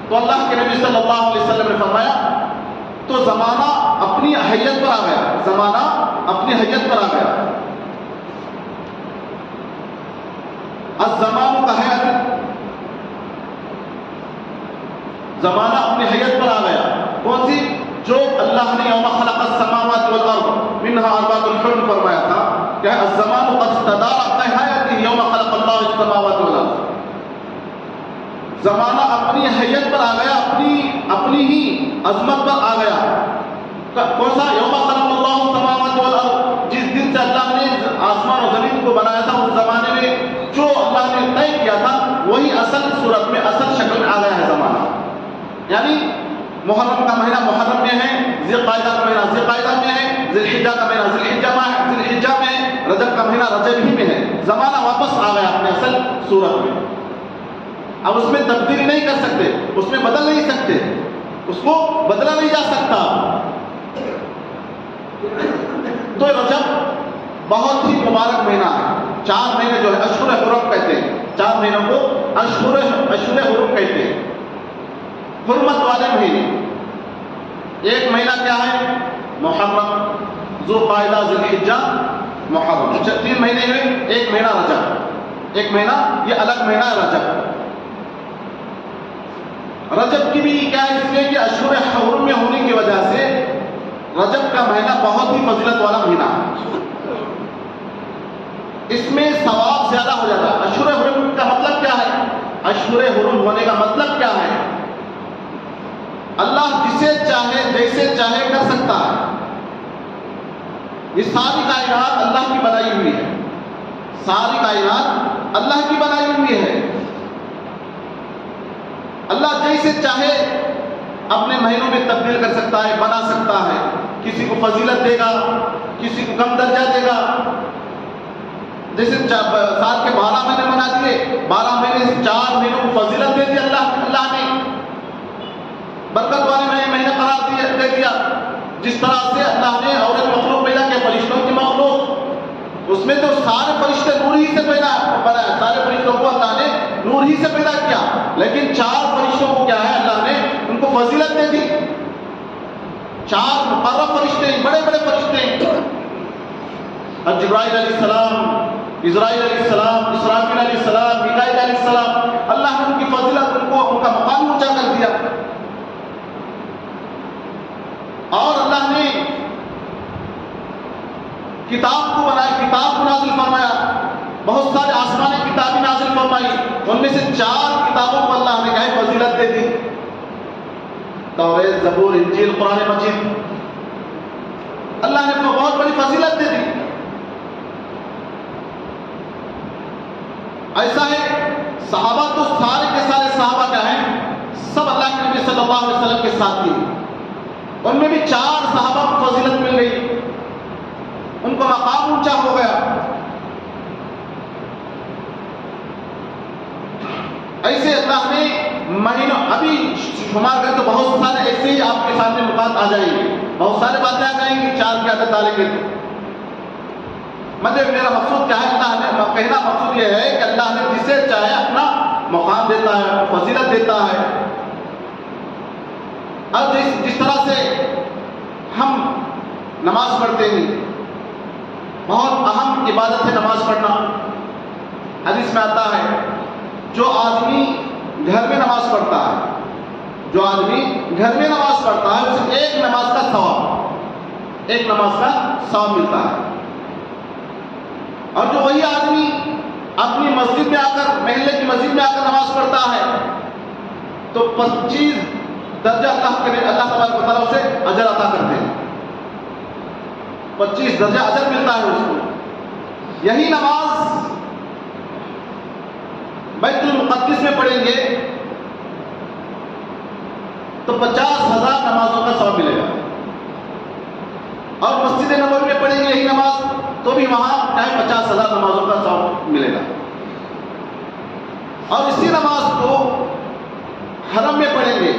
تو اللہ کے نبی صلی اللہ علیہ وسلم نے فرمایا تو زمانہ اپنی حیت پر آ گیا، زمانہ اپنی حیت پر آ گیا. الزمان کا حیت، زمانہ اپنی حیت پر آ گیا. کون سی؟ جو اللہ نے یوم خلق السماوات والارض منها اربعۃ حرم فرمایا تھا کہ الزمان قد استدار بحیاته یوم خلق اللہ السماوات والارض. زمانہ اپنی حیت پر آ گیا، اپنی ہی عظمت پر آ گیا. کون سا؟ یوم خلق اللہ السماوات والارض، جس دن سے اللہ نے آسمان و زمین کو بنایا تھا، اس زمانے میں جو اللہ نے طے کیا تھا وہی اصل صورت میں، اصل شکل میں آ گیا ہے زمانہ. یعنی محرم کا مہینہ محرم میں ہے، ذی القعدہ کا مہینہ ذی القعدہ میں ہے، ذی الحجہ کا مہینہ ذی الحجہ میں ہے، رجب کا مہینہ رجب ہی میں ہے. زمانہ واپس آ گیا اپنے اصل صورت میں. اب اس میں تبدیلی نہیں کر سکتے، اس میں بدل نہیں سکتے، اس کو بدلا نہیں جا سکتا. تو رجب بہت ہی مبارک مہینہ ہے. 4 مہینے جو ہے اشہر حرم کہتے ہیں، 4 مہینوں کو اشہر حرم کہتے ہیں، حرمت والے مہینے. ایک مہینہ کیا ہے؟ محرم، ذوالقعدہ، ذی الحجہ، محرم. 3 مہینے ہوئے. ایک مہینہ رجب، ایک مہینہ یہ الگ مہینہ ہے رجب. رجب کی بھی کیا ہے؟ اس لیے کہ اشہر حرم میں ہونے کی وجہ سے رجب کا مہینہ بہت ہی فضیلت والا مہینہ ہے. اس میں ثواب زیادہ ہو جاتا ہے. اشہر حرم کا مطلب کیا ہے؟ اشہر حرم ہونے کا مطلب کیا ہے؟ اللہ جسے چاہے جیسے چاہے کر سکتا ہے. یہ ساری کائنات اللہ کی بنائی ہوئی ہے، ساری کائنات اللہ کی بنائی ہوئی ہے. اللہ جیسے چاہے اپنے مہینوں میں تبدیل کر سکتا ہے، بنا سکتا ہے. کسی کو فضیلت دے گا، کسی کو کم درجہ دے گا. جیسے سال کے 12 مہینے بنا دیے، 12 مہینے سے 4 مہینوں کو فضیلت دے دی اللہ نے، برکت والے مہینے قرار دے دیا. جس طرح سے اللہ نے عورت مخلوق پیدا کیا، فرشتوں کی مخلوق، اس میں تو سارے فرشتے نور ہی سے پیدا بنایا، سارے فرشتوں کو اللہ نے نور ہی سے پیدا کیا. لیکن 4 فرشتوں کو کیا ہے؟ اللہ نے ان کو فضیلت دے دی. 4 مقرب فرشتے، بڑے بڑے فرشتے، جبرائیل علیہ السلام، اسرائیل علیہ السلام، اسرافیل علیہ السلام، میکائیل علیہ السلام. اللہ نے ان کی فضیلت، ان کا مقام اونچا کر دیا. اور اللہ نے کتاب کو بنایا، کتاب کو نازل فرمایا. بہت سارے آسمانی کتابیں نازل فرمائی. ان میں سے 4 کتابوں کو اللہ نے کیا فضیلت دے دی: توریت، زبور، انجیل، قرآن مجید. اللہ نے بہت بڑی فضیلت دے دی. ایسا ہے صحابہ تو سارے کے سارے صحابہ کیا ہیں؟ سب اللہ کے نبی صلی اللہ علیہ وسلم کے ساتھ تھے. ان میں بھی 4 صحابہ کو فضیلت مل گئی، ان کو مقام اونچا ہو گیا. ایسے اللہ نے مہینوں، ابھی شمار کریں تو بہت سارے ایسے ہی آپ کے سامنے نکات آ جائیں گے، بہت سارے باتیں آ جائیں گی. 4 کی عادت ڈالیں گے تو مطلب میرا مقصود کیا ہے؟ اللہ نے کہنا مقصود یہ ہے کہ اللہ نے جسے چاہے اپنا مقام دیتا ہے، فضیلت دیتا ہے. اب جس طرح سے ہم نماز پڑھتے ہیں، بہت اہم عبادت ہے نماز پڑھنا. حدیث میں آتا ہے جو آدمی گھر میں نماز پڑھتا ہے، جو آدمی گھر میں نماز پڑھتا ہے اسے ایک نماز کا ثواب، ایک نماز کا ثواب ملتا ہے. اور جو وہی آدمی اپنی مسجد میں آ کر، محلے کی مسجد میں آ کر نماز پڑھتا ہے تو 25 درجہ اللہ تبارک و تعالیٰ اسے اجر عطا کرتے ہیں. 25 درجہ اجر ملتا ہے اس کو. یہی نماز بیت المقدس میں پڑھیں گے تو 50,000 نمازوں کا ثواب ملے گا. اور مسجد نبوی میں پڑھیں گے یہی نماز تو بھی وہاں چاہے 50,000 نمازوں کا ثواب ملے گا. اور اسی نماز کو حرم میں پڑھیں گے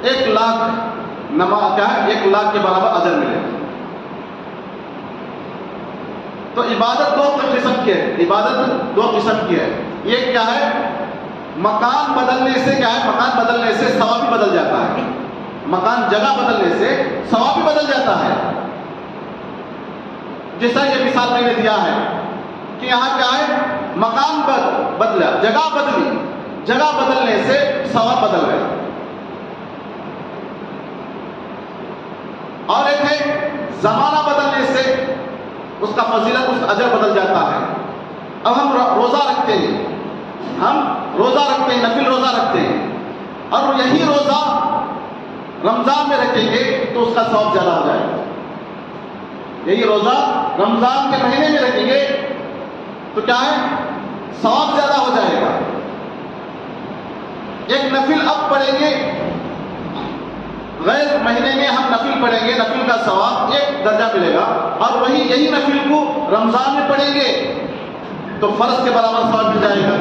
1 لاکھ نماز کیا ہے 1 لاکھ کے برابر اجر ملے گا. تو عبادت 2 قسم کی ہے، عبادت 2 قسم کی ہے. ایک کیا ہے؟ مکان بدلنے سے کیا ہے، مکان بدلنے سے ثواب بھی بدل جاتا ہے، مکان جگہ بدلنے سے ثواب بھی بدل جاتا ہے. جیسا یہ مثال میں نے دیا ہے کہ یہاں کیا ہے، مکان بدلا، جگہ بدلی، جگہ بدلنے سے ثواب بدل گیا. اور ایک ہے زمانہ بدلنے سے اس کا فضیلت، اس کا اجر بدل جاتا ہے. اب ہم روزہ رکھتے ہیں، ہم روزہ رکھتے ہیں، نفل روزہ رکھتے ہیں، اور یہی روزہ رمضان میں رکھیں گے تو اس کا ثواب زیادہ ہو جائے گا. یہی روزہ رمضان کے مہینے میں رکھیں گے تو کیا ہے، ثواب زیادہ ہو جائے گا. ایک نفل اب پڑھیں گے، غیر مہینے میں ہم نفل پڑھیں گے، نفل کا ثواب ایک درجہ ملے گا، اور وہی یہی نفل کو رمضان میں پڑھیں گے تو فرض کے برابر ثواب مل جائے گا.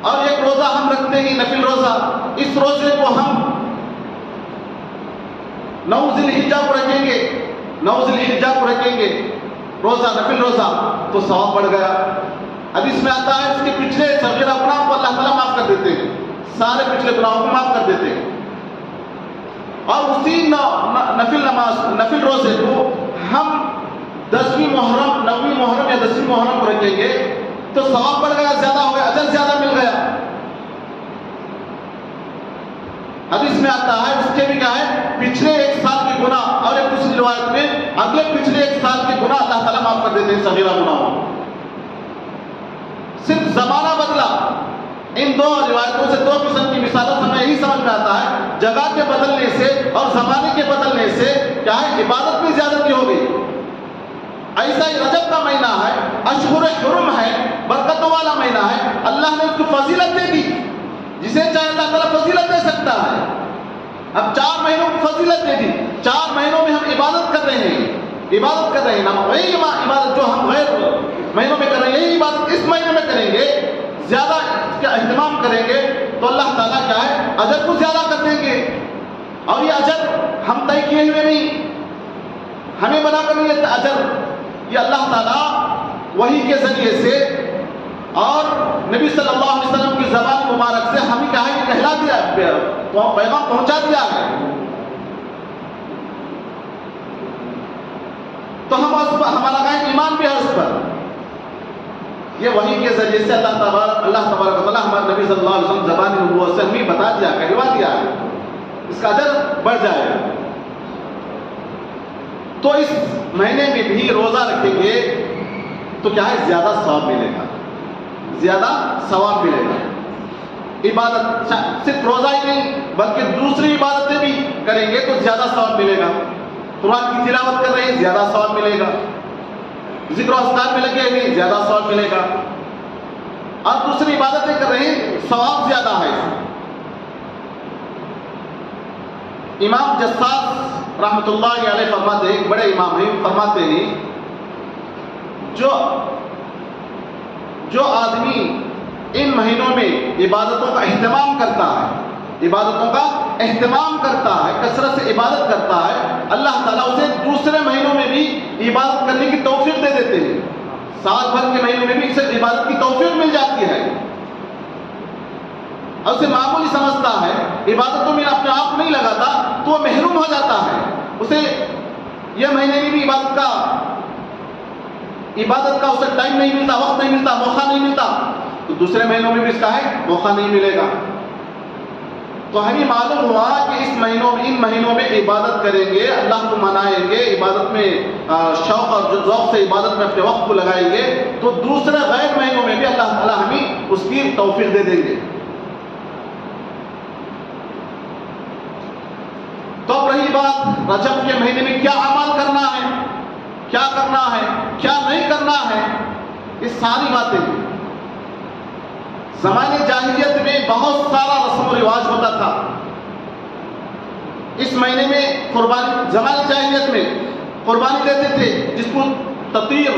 اور ایک روزہ ہم رکھتے ہیں نفل روزہ، اس روزے کو ہم 9 ذی الحجہ کو رکھیں گے، 9 ذی الحجہ کو رکھیں گے روزہ، نفل روزہ، تو ثواب بڑھ گیا. حدیث میں آتا ہے اس کے پچھلے صغیرہ گناہ کو اللہ تعالیٰ معاف کر دیتے ہیں، سارے پچھلے گناہوں کو معاف کر دیتے ہیں. اور اسی نفل نماز، نفل روزے کو ہم 10ویں محرم، 9ویں محرم یا 10ویں محرم کو رکھیں گے تو ثواب بڑھ گیا، زیادہ ہو گیا، اجر زیادہ مل گیا. حدیث میں آتا ہے اس کے بھی کیا ہے، پچھلے 1 سال کے گناہ، اور ایک دوسری روایت میں اگلے پچھلے 1 سال کے گناہ اللہ تعالیٰ معاف کر دیتے ہیں، صغیرہ گناہوں. صرف زمانہ بدلا. ان دو روایتوں سے 2 قسم کی مثالوں سے ہمیں یہی سمجھ میں آتا ہے، جگہ کے بدلنے سے اور زمانے کے بدلنے سے کیا ہے، عبادت میں زیادتی ہو گئی. ایسا ہی رجب کا مہینہ ہے، اشہر حرم ہے، برکتوں والا مہینہ ہے، اللہ نے اس کو فضیلت دے دی. جسے چاہے اللہ تعالیٰ فضیلت دے سکتا ہے. اب 4 مہینوں کو فضیلت دے دی، 4 مہینوں میں ہم عبادت کر رہے ہیں، عبادت کر رہے ہیں. وہی عبادت جو ہم غیر مہینوں میں کر رہے ہیں، یہی عبادت اس مہینے میں کریں گے، زیادہ اس کا اہتمام کریں گے تو اللہ تعالیٰ کیا ہے، اجر کو زیادہ کر دیں گے. اور یہ اجر ہم طے کیے ہوئے نہیں، ہمیں بنا کر نہیں لیتے اجر، یہ اللہ تعالیٰ وحی کے ذریعے سے اور نبی صلی اللہ علیہ وسلم کی زبان مبارک سے ہمیں کہا کہ کہلا دیا، پیغام پہنچا دیا ہے. تو ہم اس پر ہمارا کہیں ایمان بھی ہے اس پر. یہ وحی کے ذریعے سے اللہ تبارک و تعالیٰ ہمارے نبی صلی اللہ علیہ وسلم زبان نبوت سے ہمیں بتا دیا، کہلوا دیا ہے، اس کا اجر بڑھ جائے گا. تو اس مہینے میں بھی روزہ رکھیں گے تو کیا ہے، زیادہ ثواب ملے گا، زیادہ ثواب ملے گا. عبادت صرف روزہ ہی نہیں بلکہ دوسری عبادتیں بھی کریں گے تو زیادہ ثواب ملے گا. قرآن کی تلاوت کر رہے ہیں، زیادہ ثواب ملے گا. ذکر و اذکار میں لگے ہیں، زیادہ ثواب ملے گا. اور دوسری عبادتیں کر رہے ہیں، ثواب زیادہ ہے. امام جساس رحمۃ اللہ علیہ فرماتے ہیں، بڑے امام ہیں، فرماتے ہیں جو آدمی ان مہینوں میں عبادتوں کا اہتمام کرتا ہے، عبادتوں کا اہتمام کرتا ہے، کثرت سے عبادت کرتا ہے، اللہ تعالیٰ اسے دوسرے مہینوں میں بھی عبادت کرنے کی توفیق دے دیتے ہیں. سال بھر کے مہینوں میں بھی اسے عبادت کی توفیق مل جاتی ہے. اور اسے معمولی سمجھتا ہے، عبادتوں میں اپنے آپ کو نہیں لگاتا تو وہ محروم ہو جاتا ہے. اسے یہ مہینے میں بھی عبادت کا اسے ٹائم نہیں ملتا، وقت نہیں ملتا، موقع نہیں ملتا، تو دوسرے مہینوں میں بھی اس کا ہے موقع نہیں ملے گا. تو ہمیں معلوم ہوا کہ ان مہینوں میں عبادت کریں گے، اللہ کو منائیں گے، عبادت میں شوق اور ذوق سے عبادت میں اپنے وقت کو لگائیں گے تو دوسرے غیر مہینوں میں بھی اللہ تعالیٰ ہمیں اس کی توفیق دے دیں گے. تو اب رہی بات رجب کے مہینے میں کیا عمل کرنا ہے، کیا کرنا ہے، کیا نہیں کرنا ہے، یہ ساری باتیں. زمانے جاہلیت میں بہت سارا رسم و رواج ہوتا تھا. اس مہینے میں قربانی، زمانے جاہلیت میں قربانی دیتے تھے جس کو تطیر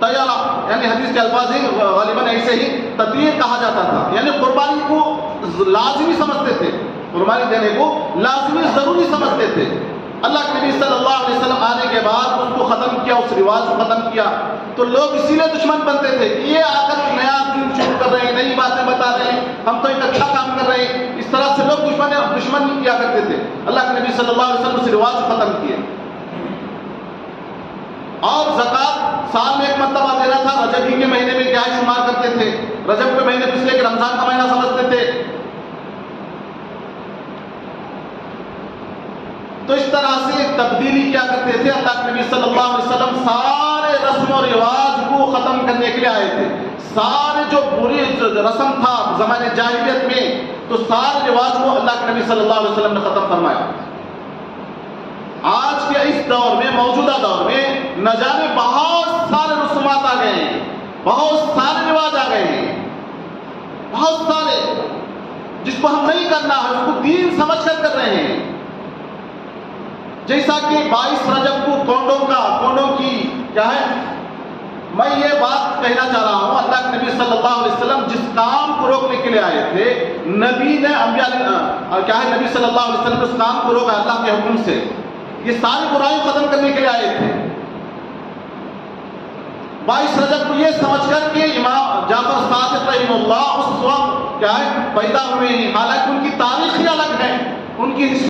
یعنی حدیث کے الفاظ ہی غالباً ایسے ہی تطیر کہا جاتا تھا. یعنی قربانی کو لازمی سمجھتے تھے، قربانی دینے کو لازمی ضروری سمجھتے تھے. اللہ کے نبی صلی اللہ علیہ وسلم آنے کے بعد اس کو ختم کیا، اس رواج کو ختم کیا، تو لوگ اسی لیے دشمن بنتے تھے کہ یہ آ کر نیا دین شروع کر رہے ہیں، نئی باتیں بتا رہے ہیں، ہم تو ایک اچھا کام کر رہے ہیں، اس طرح سے لوگ دشمن کیا کرتے تھے۔ اللہ کے نبی صلی اللہ علیہ وسلم اس رواج کو ختم کیا، اور زکوٰۃ سال میں ایک مرتبہ دینا تھا، رجب ہی کے مہینے میں کیا شمار کرتے تھے، رجب کے مہینے پچھلے کے رمضان کا مہینہ سمجھتے تھے۔ تو اس طرح سے تبدیلی کیا کرتے تھے۔ اللہ کے نبی صلی اللہ علیہ وسلم سارے رسم و رواج کو ختم کرنے کے لیے آئے تھے، سارے جو بری رسم تھا زمانے جاہلیت میں، تو سارے رواج کو اللہ کے نبی صلی اللہ علیہ وسلم نے ختم فرمایا۔ آج کے اس دور میں، موجودہ دور میں، نہ جانے بہت سارے رسومات آ گئے ہیں، بہت سارے رواج آ گئے ہیں، بہت سارے، جس کو ہم نہیں کرنا ہے اس کو دین سمجھ کر کر رہے ہیں۔ جیسا کہ 22 رجب کو کونڈوں کی کیا ہے، میں یہ بات کہنا چاہ رہا ہوں، اللہ کے نبی صلی اللہ علیہ وسلم جس کام کو روکنے کے لیے آئے تھے، نبی نے کیا ہے، نبی صلی اللہ علیہ وسلم نے اس کام کو روکا اللہ کے حکم سے، یہ ساری برائی ختم کرنے کے لیے آئے تھے۔ 22 رجب کو یہ سمجھ کر کہ امام جعفر صادق رحمہ اللہ اس وقت کیا ہے پیدا ہوئے ہیں، حالانکہ ان کی تاریخ ہی الگ ہے، ان کی